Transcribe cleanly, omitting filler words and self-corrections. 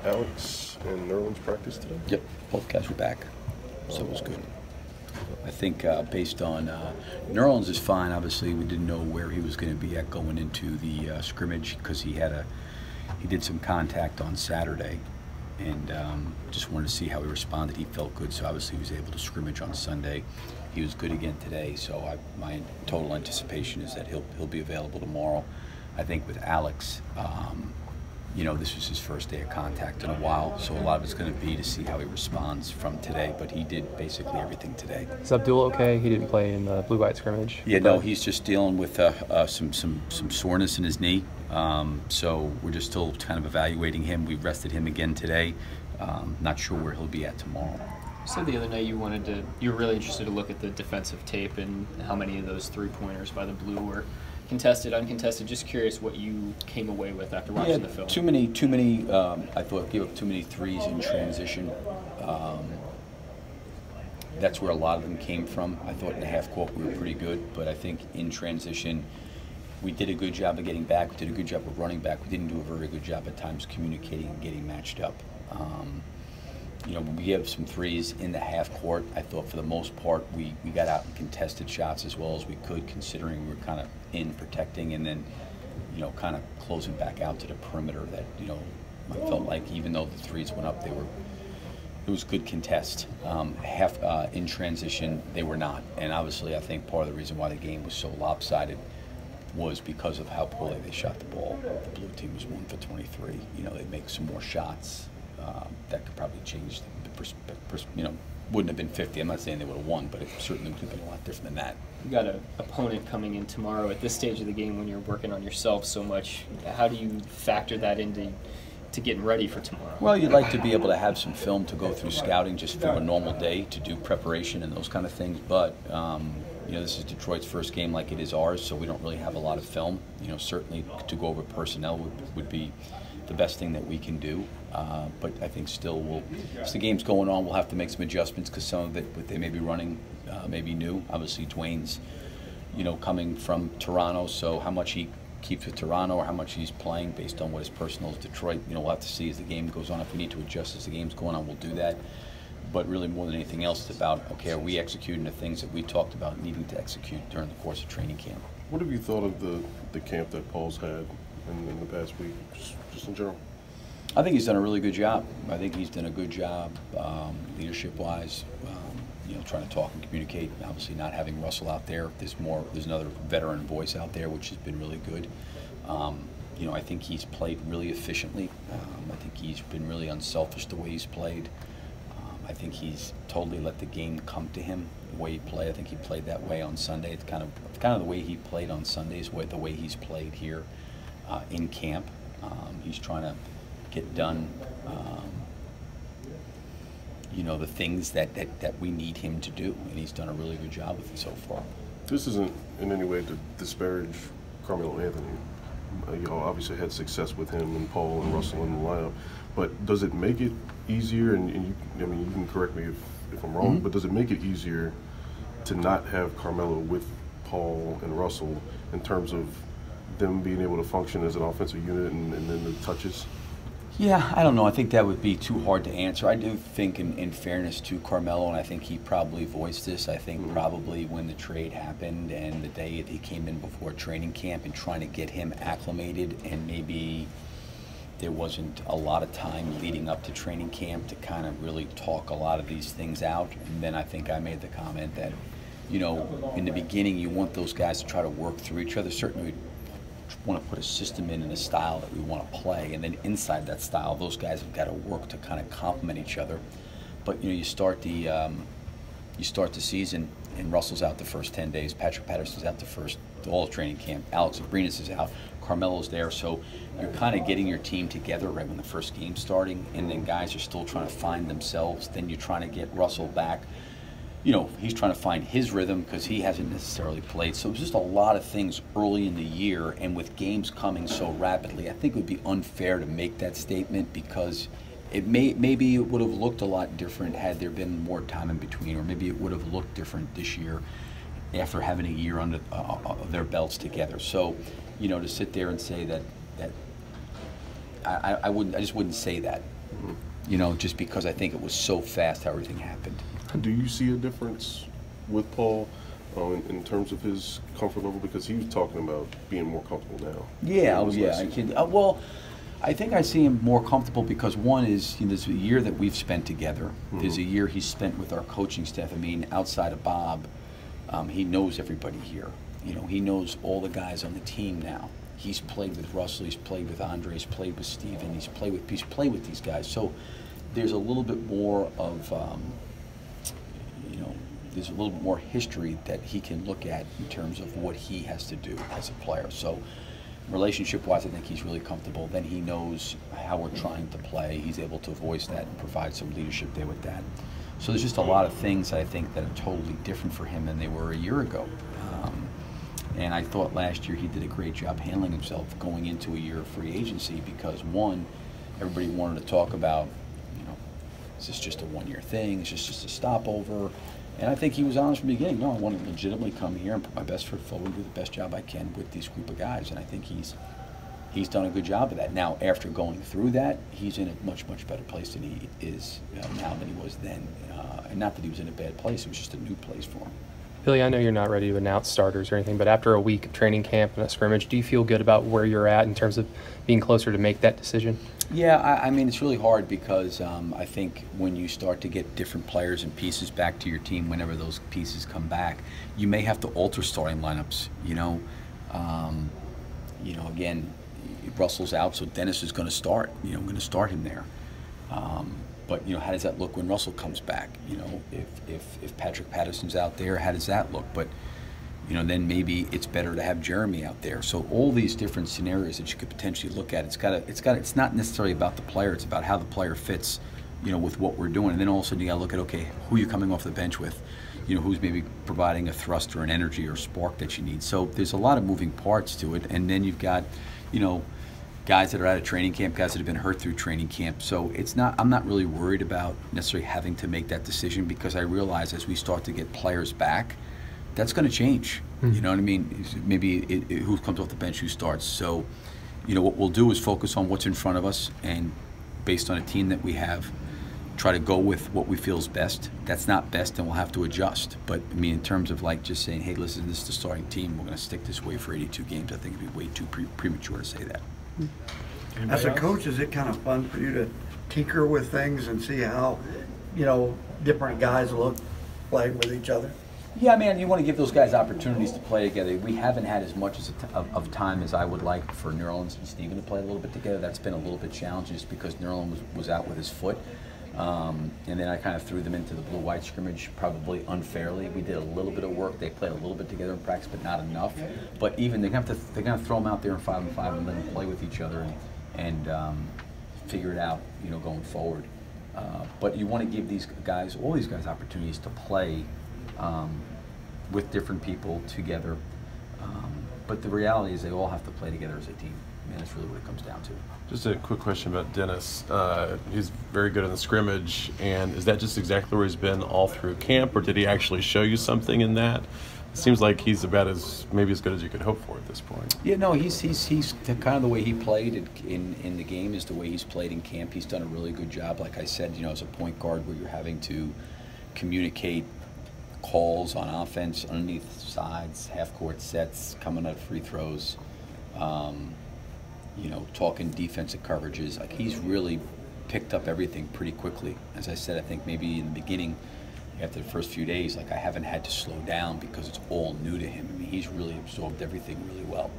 Alex and Nerlens practice today? Yep, both guys were back, so it was good. I think based on Nerlens is fine. Obviously, we didn't know where he was going to be at going into the scrimmage because he did some contact on Saturday, and just wanted to see how he responded. He felt good, so obviously he was able to scrimmage on Sunday. He was good again today, so my total anticipation is that he'll be available tomorrow. I think with Alex, you know, this was his first day of contact in a while, so a lot of it's going to be to see how he responds from today, but he did basically everything today. Is Abdul okay? He didn't play in the blue-white scrimmage? Yeah, no, he's just dealing with some soreness in his knee, so we're just still kind of evaluating him. We rested him again today. Not sure where he'll be at tomorrow. You said the other night you were really interested to look at the defensive tape and how many of those three-pointers by the Blue were contested, uncontested. Just curious what you came away with after watching the film. Too many. I thought gave up too many threes in transition. That's where a lot of them came from. I thought in the half court we were pretty good, but I think in transition we did a good job of getting back. We did a good job of running back. We didn't do a very good job at times communicating and getting matched up. You know, we gave some threes in the half court. I thought for the most part we got out and contested shots as well as we could, considering we were kind of in protecting and then, you know, kind of closing back out to the perimeter. That, you know, I felt like even though the threes went up, it was good contest. In transition, they were not. And obviously I think part of the reason why the game was so lopsided was because of how poorly they shot the ball. The blue team was 1 for 23. You know, they'd make some more shots. That could probably change the you know, wouldn't have been 50. I'm not saying they would have won, but it certainly would have been a lot different than that. You got an opponent coming in tomorrow at this stage of the game when you're working on yourself so much. How do you factor that into getting ready for tomorrow? Well, you'd like to be able to have some film to go through scouting just for a normal day to do preparation and those kind of things, but you know, this is Detroit's first game like it is ours, so we don't really have a lot of film. You know, certainly to go over personnel would be the best thing that we can do. But I think still as the game's going on, we'll have to make some adjustments because some of it, what they may be running, may be new. Obviously, Dwayne's, you know, coming from Toronto, so how much he keeps with Toronto or how much he's playing based on what his personal is Detroit, you know, we'll have to see as the game goes on. If we need to adjust as the game's going on, we'll do that. But really, more than anything else, it's about, okay, are we executing the things that we talked about needing to execute during the course of training camp? What have you thought of the camp that Paul's had in the past week, just in general? I think he's done a really good job. I think he's done a good job leadership-wise, you know, trying to talk and communicate. Obviously not having Russell out there. There's another veteran voice out there, which has been really good. You know, I think he's played really efficiently. I think he's been really unselfish the way he's played. I think he's totally let the game come to him, the way he played. I think he played that way on Sunday. It's kind of the way he played on Sundays, the way he's played here in camp. He's trying to get done, you know, the things that we need him to do, and he's done a really good job with it so far. This isn't in any way to disparage Carmelo Anthony. You know, obviously had success with him and Paul and Russell in the lineup, but does it make it easier? And you, I mean, you can correct me if I'm wrong, but does it make it easier to not have Carmelo with Paul and Russell in terms of them being able to function as an offensive unit and then the touches? Yeah, I don't know. I think that would be too hard to answer. I do think, in fairness to Carmelo, and I think he probably voiced this, I think probably when the trade happened and the day that he came in before training camp and trying to get him acclimated, and maybe there wasn't a lot of time leading up to training camp to kind of really talk a lot of these things out. And then I think I made the comment that, you know, in the beginning you want those guys to try to work through each other. Certainly want to put a system in a style that we want to play, and then inside that style those guys have got to work to kind of complement each other. But you know, you start the season and Russell's out the first 10 days, Patrick Patterson's out all of training camp, Alex Abrinas is out, Carmelo's there, so you're kind of getting your team together right when the first game's starting, and then guys are still trying to find themselves. Then you're trying to get Russell back. You know, he's trying to find his rhythm because he hasn't necessarily played. So it was just a lot of things early in the year, and with games coming so rapidly, I think it would be unfair to make that statement because maybe it would have looked a lot different had there been more time in between, or maybe it would have looked different this year after having a year under their belts together. So, you know, to sit there and say that I just wouldn't say that. You know, just because I think it was so fast how everything happened. Do you see a difference with Paul in terms of his comfort level? Because he was talking about being more comfortable now. Yeah, oh yeah, I can. Well, I think I see him more comfortable because one is, you know, there's a year that we've spent together. There's a year he's spent with our coaching staff. I mean, outside of Bob, he knows everybody here. You know, he knows all the guys on the team now. He's played with Russell, he's played with Andre, he's played with Steven, he's played with these guys. So there's a little bit more of, you know, there's a little bit more history that he can look at in terms of what he has to do as a player. So relationship-wise, I think he's really comfortable. Then he knows how we're trying to play. He's able to voice that and provide some leadership there with that. So there's just a lot of things I think that are totally different for him than they were a year ago. And I thought last year he did a great job handling himself going into a year of free agency because, one, everybody wanted to talk about, you know, is this just a one-year thing? Is this just a stopover? And I think he was honest from the beginning. No, I want to legitimately come here and put my best foot forward and do the best job I can with this group of guys. And I think he's done a good job of that. Now, after going through that, he's in a much, much better place than he is now than he was then. And not that he was in a bad place, it was just a new place for him. Billy, I know you're not ready to announce starters or anything, but after a week of training camp and a scrimmage, do you feel good about where you're at in terms of being closer to make that decision? Yeah, I mean, it's really hard because I think when you start to get different players and pieces back to your team, whenever those pieces come back, you may have to alter starting lineups. You know, again, Russell's out, so Dennis is going to start. You know, I'm going to start him there. But you know, how does that look when Russell comes back? You know, if Patrick Patterson's out there, how does that look? But you know, then maybe it's better to have Jeremy out there. So all these different scenarios that you could potentially look at, it's not necessarily about the player, it's about how the player fits, you know, with what we're doing. And then all of a sudden you gotta look at, okay, who are you coming off the bench with? You know, who's maybe providing a thrust or an energy or spark that you need. So there's a lot of moving parts to it. And then you've got, you know, guys that are out of training camp, guys that have been hurt through training camp. So I'm not really worried about necessarily having to make that decision because I realize as we start to get players back, that's going to change. You know what I mean? Maybe who comes off the bench, who starts. So, you know, what we'll do is focus on what's in front of us and based on a team that we have, try to go with what we feel is best. That's not best, then we'll have to adjust. But I mean, in terms of like just saying, hey, listen, this is the starting team, we're going to stick this way for 82 games, I think it'd be way too premature to say that. As a coach, is it kind of fun for you to tinker with things and see how, you know, different guys look playing with each other? Yeah, man, you want to give those guys opportunities to play together. We haven't had as much of time as I would like for Nerlens and Steven to play a little bit together. That's been a little bit challenging just because Nerlens was out with his foot. And then I kind of threw them into the blue-white scrimmage probably unfairly. We did a little bit of work. They played a little bit together in practice, but not enough. But even they're gonna throw them out there in 5-on-5 and let them play with each other and figure it out, you know, going forward. But you want to give these guys, all these guys, opportunities to play with different people together. But the reality is they all have to play together as a team. I mean, that's really what it comes down to. Just a quick question about Dennis. He's very good in the scrimmage, and is that just exactly where he's been all through camp, or did he actually show you something in that? It seems like he's about maybe as good as you could hope for at this point. Yeah, no, he's kind of the way he played in the game is the way he's played in camp. He's done a really good job, like I said, you know, as a point guard where you're having to communicate calls on offense underneath sides, half-court sets, coming up free throws, you know, talking defensive coverages. Like, he's really picked up everything pretty quickly. As I said, I think maybe in the beginning, after the first few days, like, I haven't had to slow down because it's all new to him. I mean, he's really absorbed everything really well.